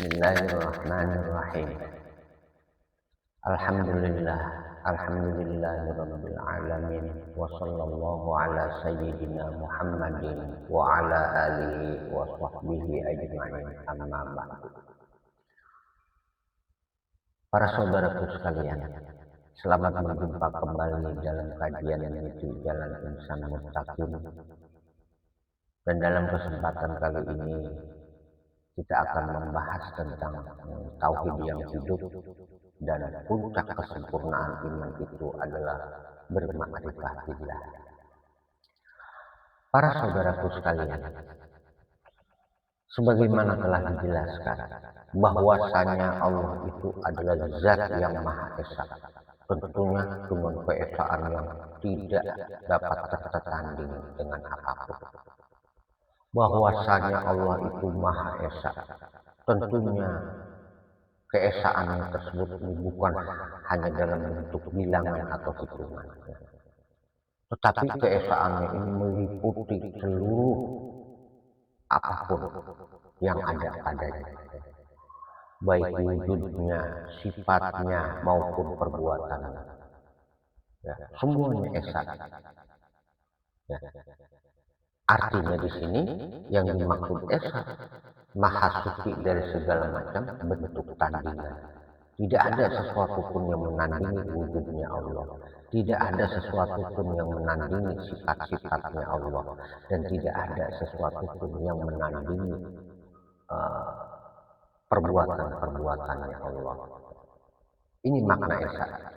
Bismillahirrahmanirrahim. Alhamdulillah, alhamdulillahirabbil alamin wa sallallahu ala sayyidina Muhammadin wa ala alihi wa sahbihi ajma'in, amma ba'du. Para saudaraku sekalian, selamat berjumpa kembali dalam kajian menuju jalan insan mustaqim. Dan dalam kesempatan kali ini kita akan membahas tentang tauhid yang hidup, dan puncak kesempurnaan iman itu adalah bermakrifatillah. Para saudaraku sekalian, sebagaimana telah dijelaskan bahwasanya Allah itu adalah zat yang maha esa, tentunya dengan keesaan yang tidak dapat tertanding dengan apapun. Bahwasanya Allah itu maha esa, tentunya keesaannya tersebut bukan hanya dalam bentuk bilangan atau hitungan, tetapi keesaannya ini meliputi seluruh apapun yang ada padanya, baik wujudnya, sifatnya maupun perbuatannya. Ya, semuanya esa. Ya. Artinya di sini yang dimaksud esa maha suci dari segala macam bentuk tandingan. Tidak ada sesuatu pun yang menandingi wujudnya Allah. Tidak ada sesuatu pun yang menandingi sifat-sifatnya Allah. Dan tidak ada sesuatu pun yang menandingi perbuatan-perbuatannya Allah. Ini makna esa.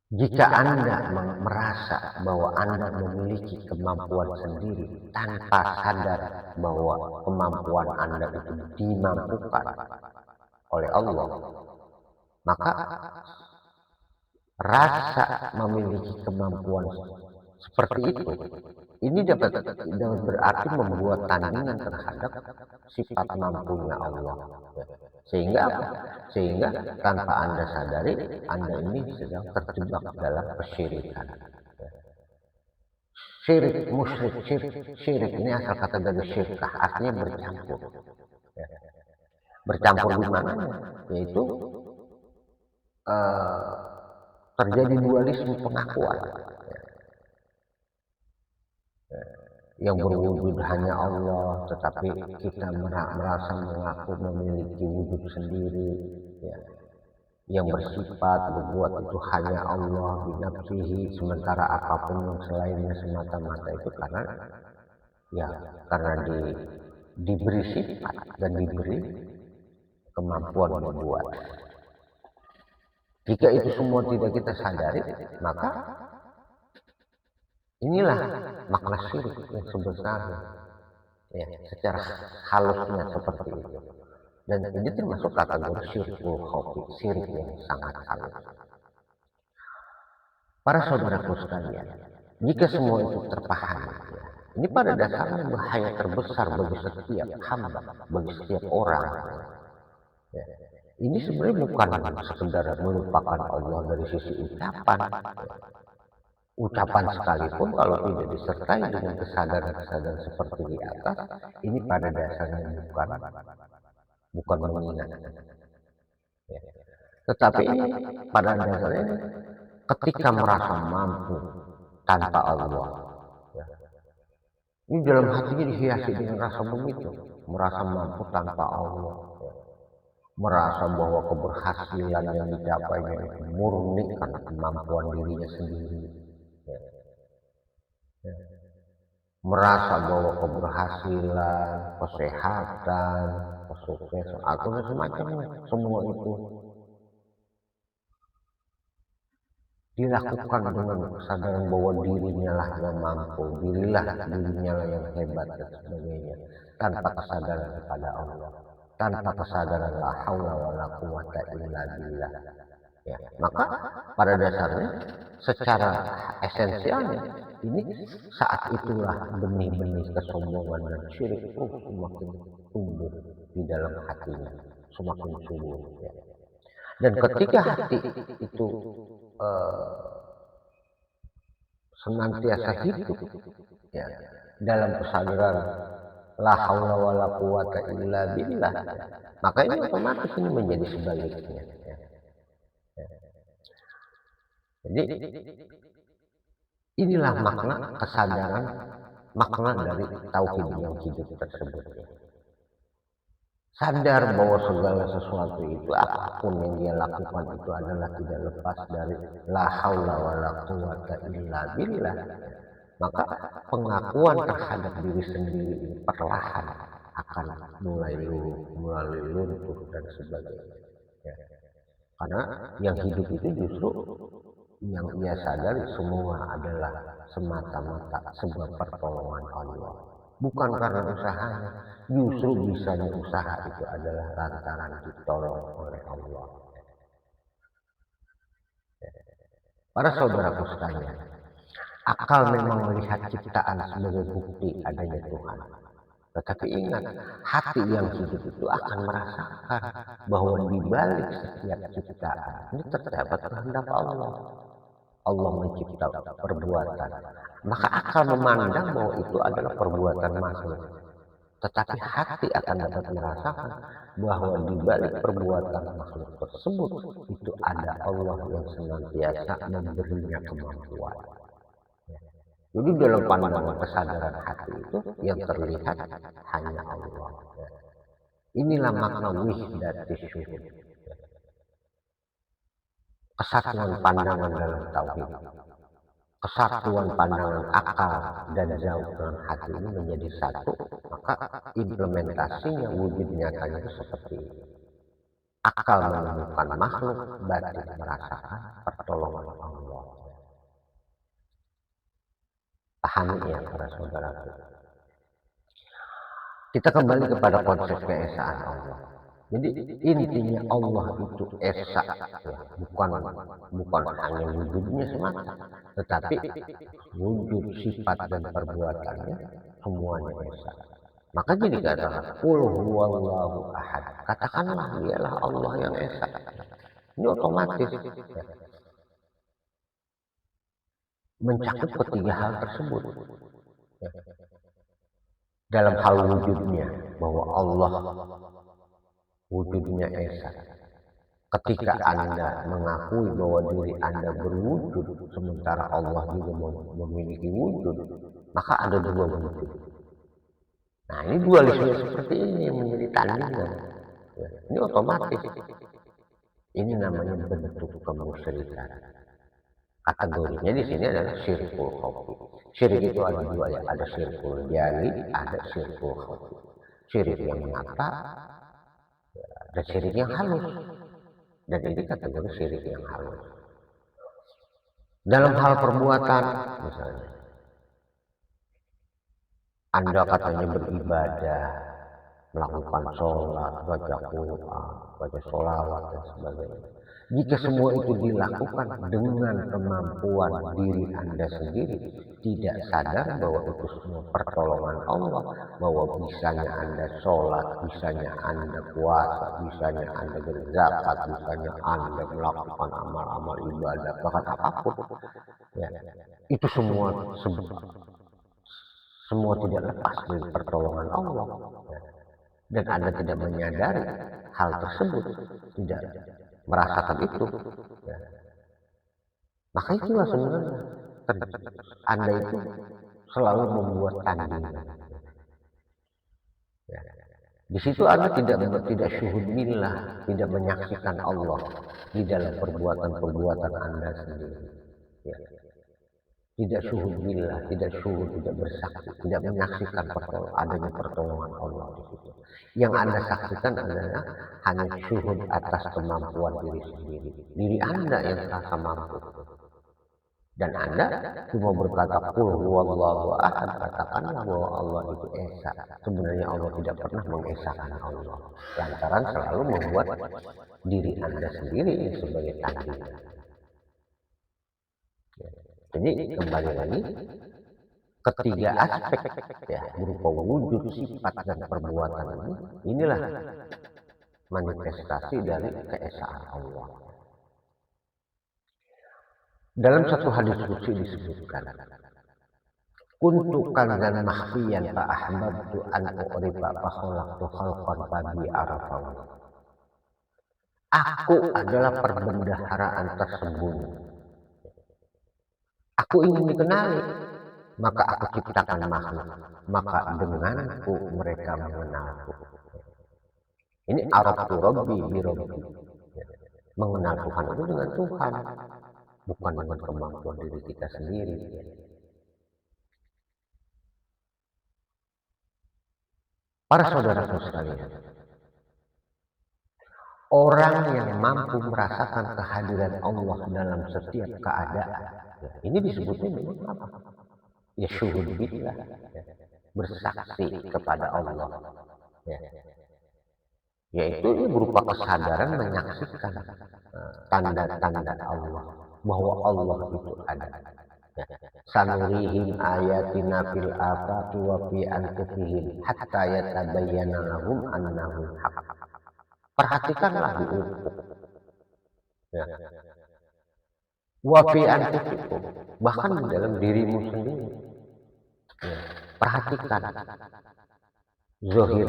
Jika Anda merasa bahwa Anda memiliki kemampuan sendiri tanpa sadar bahwa kemampuan Anda itu dimampukan oleh Allah, maka rasa memiliki kemampuan seperti itu, ini dapat berarti membuat tandingan terhadap sifat mampunya Allah. Sehingga apa? Sehingga tanpa Anda sadari, Anda ini sedang terjebak dalam kesyirikan. Syirik, musyrik, syirik ini asal kata dari syirkah, artinya bercampur. Bercampur di mana? Yaitu terjadi dualisme pengakuan. Yang berwujud hanya Allah, tetapi kita merasa mengaku memiliki wujud sendiri, ya. Yang bersifat berbuat itu hanya Allah binafsihi, sementara apapun yang selainnya semata-mata itu karena diberi sifat dan diberi kemampuan berbuat. Jika itu semua tidak kita sadari, maka inilah makna syirik yang sebesarnya, ya, secara halusnya seperti itu. Dan ini termasuk kategori syirkul khafi, syirik yang sangat halus. Para saudaraku sekalian, jika semua itu terpahami, ya, ini pada dasarnya bahaya terbesar bagi setiap hamba, bagi setiap orang. Ya. Ini sebenarnya bukan sekedar melupakan Allah dari sisi ucapan. Ucapan sekalipun kalau tidak disertai dengan kesadaran-kesadaran seperti di atas, ini pada dasarnya bukan mengingat. Ya. Tetapi pada dasarnya ketika merasa mampu tanpa Allah, ya, ini dalam hatinya dihiasi dengan rasa begitu, merasa mampu tanpa Allah, ya. Merasa bahwa keberhasilan yang dicapainya itu murni karena kemampuan dirinya sendiri. Merasa bahwa keberhasilan, kesehatan, kesuksesan, atau semacamnya, semua itu dilakukan dengan kesadaran bahwa dirinya lah yang mampu, dirinya lah yang hebat dan sebagainya, tanpa kesadaran kepada Allah, tanpa kesadaran la haula wala quwata illa billah. Ya, maka pada dasarnya secara esensialnya ini saat itulah benih-benih kesombongan dan syirik itu semakin tumbuh di dalam hatinya, semakin subur. Ya. Dan ketika hati itu senantiasa hidup, ya, dalam kesadaran la haula wala quwata illa billah. Maka ini otomatis ini menjadi sebaliknya. Jadi inilah makna kesadaran, makna dari tauhid yang hidup tersebut. Sadar bahwa segala sesuatu itu apapun yang dia lakukan itu adalah tidak lepas dari la haula wala quwata illa billah. Maka pengakuan terhadap diri sendiri ini perlahan akan mulai luntur dan sebagainya. Ya. Karena yang hidup itu justru yang ia sadari semua adalah semata-mata sebab pertolongan Allah. Bukan karena usahanya, justru bisanya usaha itu adalah lantaran ditolong oleh Allah. Para saudaraku sekalian, akal memang melihat ciptaan sebagai bukti adanya Tuhan. Tetapi ingat, hati yang hidup itu akan merasakan bahwa di balik setiap ciptaan ini terdapat kehendak Allah. Allah mencipta perbuatan, maka akal memandang bahwa itu adalah perbuatan makhluk. Tetapi hati akan dapat merasakan bahwa di balik perbuatan makhluk tersebut itu ada Allah yang senantiasa memberinya kemampuan. Jadi dalam pandangan kesadaran hati itu yang terlihat hanya Allah. Inilah makna wihdatis syuhud. Kesatuan pandangan dalam tauhid. Kesatuan pandangan akal dan jauh dengan hati ini menjadi satu, maka implementasinya wujud nyatanya itu seperti ini. Akal menemukan makhluk, batin merasakan pertolongan Allah. Pahami ya para saudaraku. Kita kembali kepada konsep keesaan Allah. Jadi intinya Allah itu esa, ya, bukan hanya wujudnya semata, tetapi wujud sifat dan perbuatannya semuanya esa. Maka jadi katakan qul huwallahu ahad. Katakanlah dialah Allah yang esa. Ini otomatis ya, mencakup ketiga hal tersebut. Ya. Dalam hal wujudnya bahwa Allah wujudnya esa. Ketika Anda mengakui bahwa diri Anda berwujud sementara Allah juga memiliki wujud, maka ada dua wujud. Nah, ini dualisme seperti ini yang menjadi tandingan. Ya, ini otomatis. Ini namanya bentuk kemusyrikan. Kategorinya di sini adalah syirkul khafi. Syirik itu ada dua ya, ada syirkul jali, ada syirkul khafi. Syirik yang nyata, ada syirik yang halus. Dan ini kategori syirik yang halus. Dalam hal perbuatan, misalnya, Anda katanya beribadah, melakukan sholat, baca Quran, baca sholawat, dan sebagainya. Jika semua itu dilakukan dengan kemampuan diri Anda sendiri, tidak sadar bahwa itu semua pertolongan Allah, bahwa bisanya Anda sholat, bisanya Anda puasa, bisanya Anda berzakat, bisanya Anda melakukan amal-amal ibadah, bahkan apapun, ya, itu semua tidak lepas dari pertolongan Allah. Ya. Dan Anda tidak menyadari hal tersebut, tidak merasakan itu, ya. Maka itulah sebenarnya Anda itu selalu membuat tandingan. Ya. Di situ Anda tidak syuhud billah, tidak menyaksikan Allah di dalam perbuatan-perbuatan Anda sendiri. Ya. Tidak syuhud billah, tidak bersaksi, tidak menyaksikan adanya pertolongan Allah di situ. Yang Anda saksikan adalah hanya syuhud atas kemampuan diri sendiri. Diri Anda yang merasa mampu. Dan Anda cuma berkata qul huwallahu ahad, katakanlah bahwa Allah itu esa. Sebenarnya Allah tidak pernah mengesahkan Allah. Lantaran selalu membuat diri Anda sendiri sebagai tandingan. Jadi kembali lagi, ketiga aspek ya berupa wujud, sifat, dan perbuatan ini, inilah manifestasi dari keesaan Allah. Dalam satu hadis qudsi disebutkan, kuntu kanzan mahfiyan fa ahbabtu an u'rifa fa khalaqtu khalqan fabi arafau. Aku adalah perbendaharaan tersembunyi. Aku ingin dikenali, maka aku ciptakan makhluk. Maka denganku mereka mengenalku. Ini araftu rabbi bi rabbi. Mengenal Tuhan itu dengan Tuhan, bukan dengan kemampuan diri kita sendiri. Para saudaraku sekalian, orang yang mampu merasakan kehadiran Allah dalam setiap keadaan, ini disebutnya memang apa? Ya syuhud billah, bersaksi kepada Allah, ya. Yaitu berupa kesadaran menyaksikan tanda-tanda Allah, bahwa Allah itu ada. Ya. Sanurihim ayatina fil afaqi wa fi anfusihim hatta yatabayyana lahum annahu haqq. Perhatikanlah di ufuk. Ya. Wa fi anfusikum, bahkan di dalam dirimu sendiri. Ya. Perhatikan zahir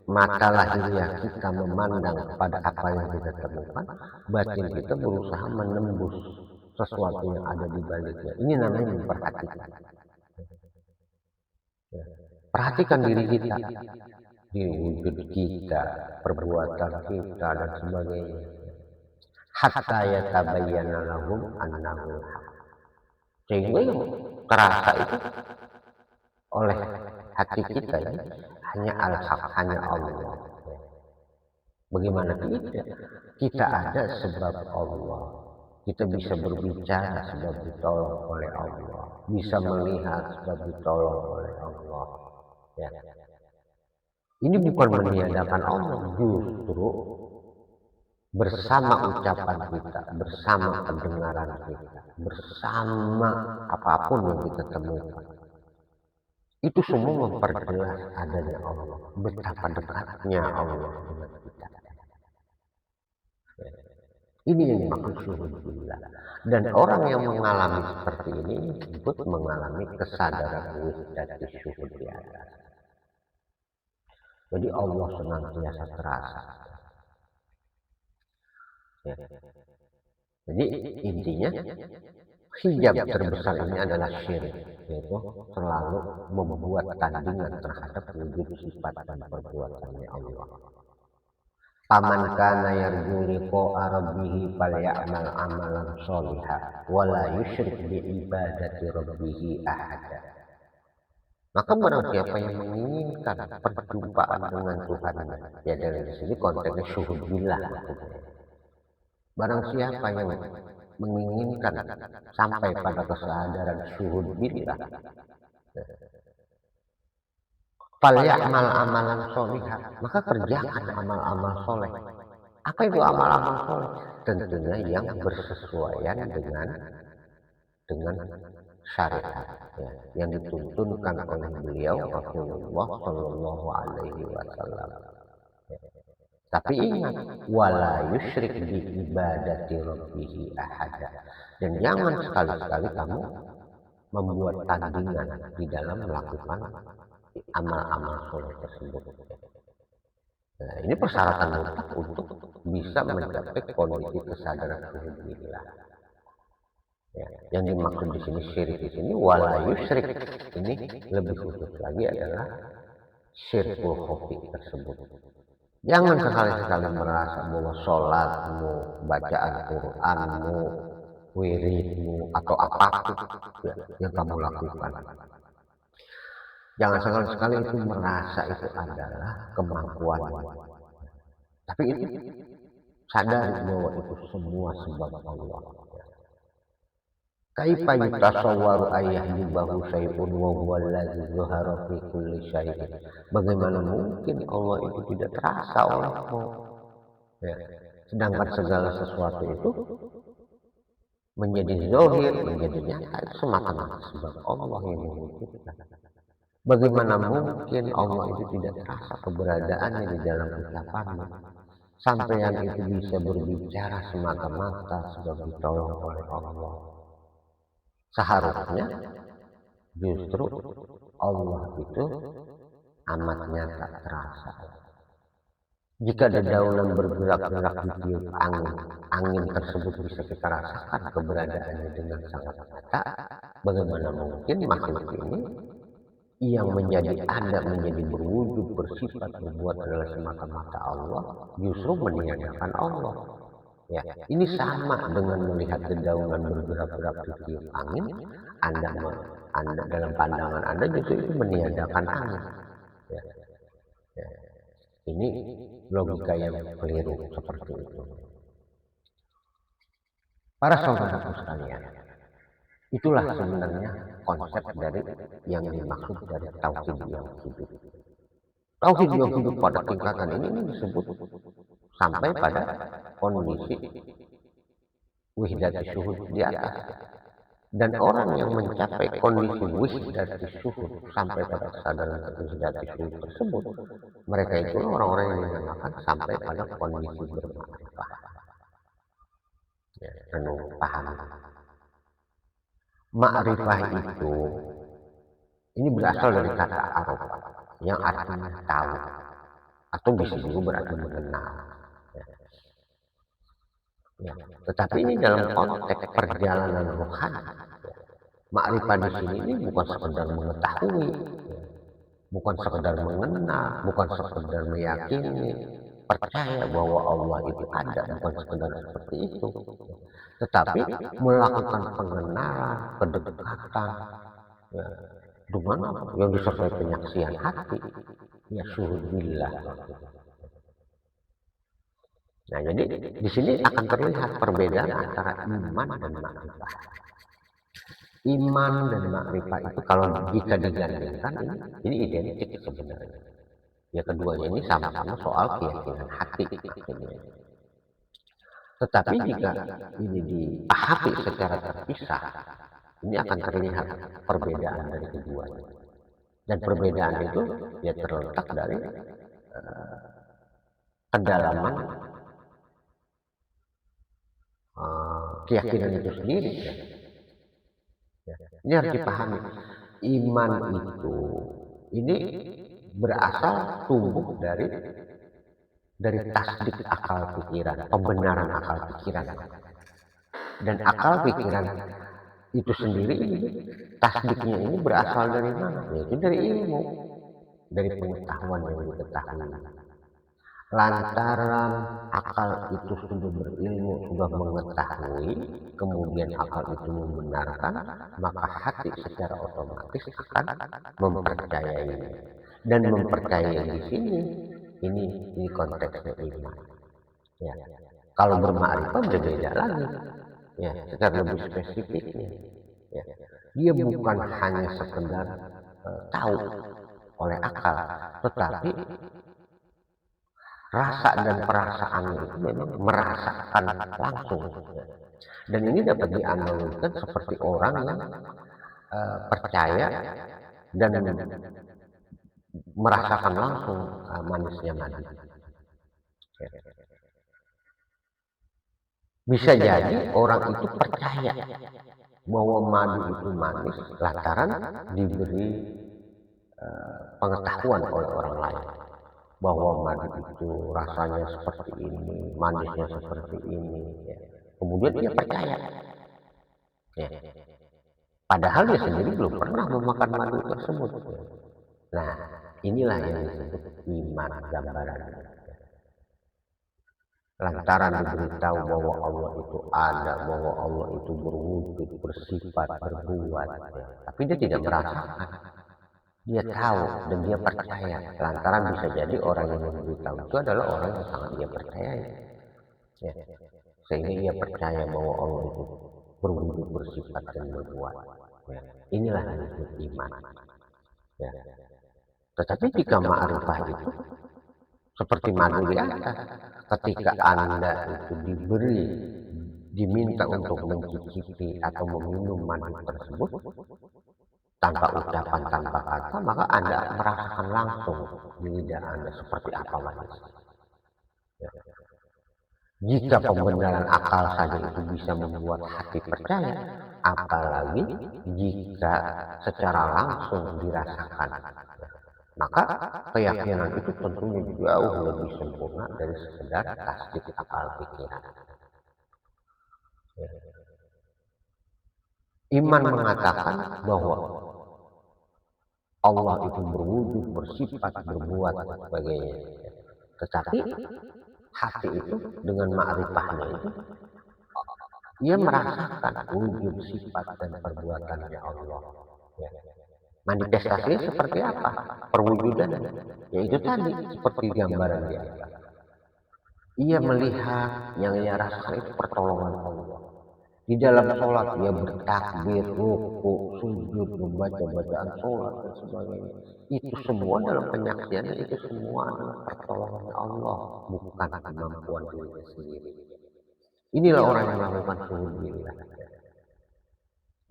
mata lahiriah kita memandang pada apa yang kita temukan, batin kita berusaha menembus sesuatu yang ada di baliknya. Ini namanya memperhatikan. Ya. Perhatikan diri kita, di wujud kita, perbuatan kita dan sebagainya. Hatta yatabayyana lahum annahu haq. Sehingga yang terasa itu oleh hati kita ini hanya al-haq, hanya Allah. Bagaimana tidak? Kita ada sebab Allah. Kita bisa berbicara sebab ditolong oleh Allah. Bisa melihat sebab ditolong oleh Allah. Ya. Ini bukan meniadakan Allah, justru bersama ucapan kita, bersama pendengaran kita, bersama apapun yang kita temukan. Itu semua memperjelas adanya Allah, betapa dekatnya Allah dengan kita. Ini yang dimaksud syuhud billah. Dan orang yang mengalami seperti ini disebut mengalami kesadaran wihdati syuhud di atas. Jadi Allah senantiasa terasa. Ya. Jadi intinya hijab terbesar ini adalah syirik, yaitu selalu membuat tandingan terhadap wujud sifat dan perbuatannya Allah. Faman kana yarju liqa'a rabbih falyamal amalan sholihan wa la yusyrik bi ibadati rabbih ahada. Maka barang siapa yang menginginkan perjumpaan dengan Tuhannya, ya dari sini konteksnya syuhud billah maksudnya. Barang siapa yang menginginkan sampai pada kesadaran syuhud billah, falyamal amalan sholihan, maka kerjakan amal-amal soleh. Apa itu amal-amal soleh? Tentunya yang bersesuaian dengan syariat, ya, yang dituntunkan oleh beliau Rasulullah Shallallahu Alaihi Wasallam. Ya. Tapi ingat, wala yusyrik bi ibadati rabbih ahada. Dan jangan sekali-sekali kamu membuat tandingan di dalam melakukan amal-amal soleh tersebut. Nah, ini persyaratan mutlak untuk bisa mencapai kondisi kesadaran syuhud billah. Ya, yang dimaksud di sini syirik di sini wala yusyrik, ini lebih khusus lagi adalah syirkul khafi tersebut. Jangan sekali-sekali merasa bahwa sholatmu, bacaan Quranmu, wiridmu atau apapun ya, yang kamu lakukan, jangan sekali-sekali itu merasa itu adalah kemampuan. Tapi itu sadari bahwa itu semua sebab Allah. Kaifa yutasawwaru ayyahdibahu syai'un wa huwa allazi zuhara fi kulli syai'in. Bagaimana mungkin Allah itu tidak terasa olehmu? Ya. Sedangkan segala sesuatu itu menjadi zahir, menjadi nyata, itu semata-mata sebab Allah yang mewujudkan. Bagaimana mungkin Allah itu tidak terasa keberadaannya di dalam ucapanmu? Sampeyan itu bisa berbicara semata-mata sebab ditolong oleh Allah. Seharusnya Justru Allah itu amat nyata terasa. Jika dedaunan bergerak-gerak ditiup angin, angin tersebut bisa kita rasakan keberadaannya dengan sangat nyata. Bagaimana mungkin makhluk ini yang menjadi ada, menjadi berwujud, bersifat, berbuat adalah semata-mata Allah, justru meniadakan Allah. Ya, ini sama dengan melihat dedaunan bergerak-gerak ditiup angin. Anda dalam pandangan Anda justru itu meniadakan angin. Ya, ya. Ini logika yang keliru seperti itu. Para saudaraku sekalian, itulah sebenarnya konsep dari yang dimaksud dari tauhid yang hidup. Tauhid yang hidup pada tingkatan ini disebut sampai pada kondisi wihdati syuhud di atas. Dan orang yang mencapai kondisi wihdati syuhud sampai pada kesadaran wihdati syuhud tersebut, mereka itu orang-orang yang dinamakan sampai pada kondisi bermakrifah. Ya, renung paham. Ma'rifah itu ini berasal dari kata arafah yang artinya tahu atau bisa juga berarti mengenal. Ya. Ya. Tetapi ini dalam konteks perjalanan rohani. Ya. Ma'rifah di sini ini bukan sekedar mengetahui, ya. Bukan sekedar mengenal, bukan sekedar meyakini, percaya bahwa Allah itu ada, bukan sekedar seperti itu. Tetapi melakukan pengenalan, kedekatan, ya, dengan apa? Yang disertai penyaksian hati, ya syuhudillah. Nah, jadi di sini akan terlihat perbedaan antara iman dan makrifah. Iman dan makrifah itu kalau jika digandingkan ini identik sebenarnya. Ya keduanya ini sama-sama soal keyakinan hati maksudnya. Tetapi jika ini dipahami secara terpisah, ini akan terlihat perbedaan dari keduanya. Dan perbedaan itu ya terletak dari kedalaman keyakinan itu sendiri. Ya. Ini harus dipahami. Iman itu ini berasal tumbuh dari tasdik akal pikiran, pembenaran akal pikiran. Dan akal pikiran itu sendiri ini tasdiknya ini berasal dari mana? Yaitu dari ilmu, dari pengetahuan yang diketahui. Lantaran akal itu sudah berilmu, sudah mengetahui, kemudian akal itu membenarkan, maka hati secara otomatis akan mempercayai. Dan mempercayai di sini, ini konteksnya iman. Ya. Kalau bermakrifat berbeda lagi. Ya, secara lebih spesifiknya. Ya. Dia bukan hanya sekedar tahu oleh akal, tetapi rasa dan perasaan itu memang merasakan langsung. Dan ini dapat dianalogikan seperti orang yang percaya dan merasakan langsung manisnya madu. Bisa jadi orang itu percaya bahwa madu itu manis lantaran diberi pengetahuan oleh orang lain. Bahwa madu itu rasanya seperti ini, manisnya seperti ini. Ya. Kemudian dia percaya. Ya. Padahal dia sendiri belum pernah memakan madu tersebut. Nah, inilah yang disebut iman gambarannya. Lantaran diberitahu bahwa Allah itu ada, bahwa Allah itu berwujud, bersifat, berbuat. Ya. Tapi dia tidak merasakan. Dia tahu dan dia percaya. Lantaran bisa jadi orang yang memberitahu itu adalah orang yang sangat dia percayai. Ya. Sehingga dia percaya bahwa Allah itu berwujud, bersifat, dan berbuat. Ya. Inilah yang disebut iman. Ya. Tetapi jika ma'rifah itu seperti madu di atas, ketika Anda itu diminta untuk mencicipi atau meminum madu tersebut, tanpa ucapan, tanpa kata, maka Anda merasakan langsung di lidah Anda seperti apa manis. Ya. Jika pembenaran akal saja itu bisa membuat hati percaya, apalagi jika secara langsung dirasakan. Maka keyakinan itu tentunya jauh lebih sempurna dari sekedar tasdik akal pikiran. Iman mengatakan bahwa Allah itu berwujud, bersifat, berbuat, dan sebagainya. Tetapi hati itu dengan ma'rifahnya itu, ia merasakan wujud, sifat, dan perbuatannya Allah. Ya. Manifestasinya seperti apa? Perwujudan, yaitu tadi seperti gambaran di atas. Ia melihat yang ia rasakan itu pertolongan Allah. Di dalam sholat ia bertakbir, ruku, sujud, membaca bacaan sholat dan sebagainya. Itu semua dalam penyaksiannya itu semua adalah pertolongan Allah, bukan kemampuan dirinya sendiri. Inilah orang yang melakukan syuhud billah.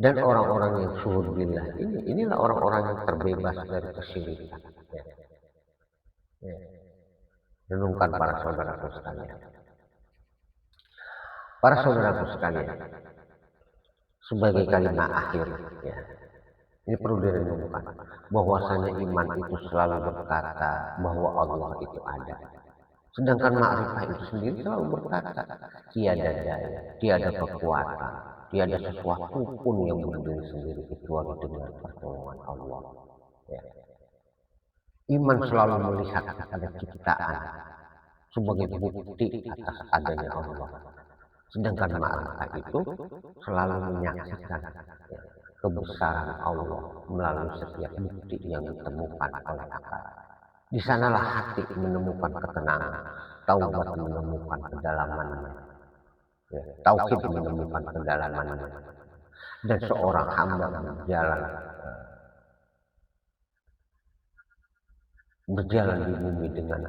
Dan orang-orang yang syuhud billah inilah orang-orang yang terbebas dari kesyirikan. Ya. Ya. Renungkan para saudaraku sekalian. Para saudaraku sekalian, sebagai kalimat akhir, ya, ini perlu direnungkan bahwasanya iman itu selalu berkata bahwa Allah itu ada. Sedangkan ma'rifah itu sendiri selalu berkata tiada daya, tiada kekuatan, tiada sesuatu pun yang berdiri sendiri kecuali dengan pertolongan Allah. Ya. Iman selalu melihat kepada ciptaan sebagai bukti atas adanya Allah. Sedangkan ma'rifah itu selalu menyaksikan kebesaran Allah melalui setiap bukti yang ditemukan oleh akal. Di sanalah hati menemukan ketenangan, taubat menemukan kedalamannya, ya, tauhid menemukan kedalamannya, dan seorang hamba berjalan di bumi dengan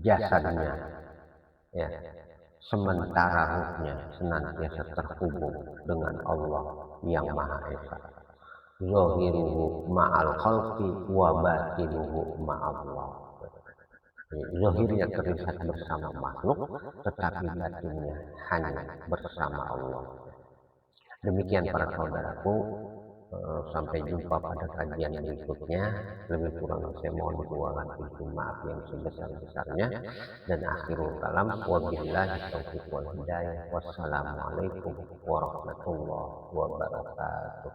jasadnya, ya, sementara ruhnya senantiasa terhubung dengan Allah yang Maha Esa. Zahiruhu ma'al khalqi wa batinuhu ma'allah. Zahirnya terlihat bersama makhluk, tetapi batinnya hanya bersama Allah. Demikian para saudaraku, sampai jumpa pada kajian berikutnya. Lebih kurang saya mohon doakan pintu maaf yang sebesar-besarnya, dan akhirul kalam wabillahi taufiq wal hidayah. Wassalamualaikum warahmatullahi wabarakatuh.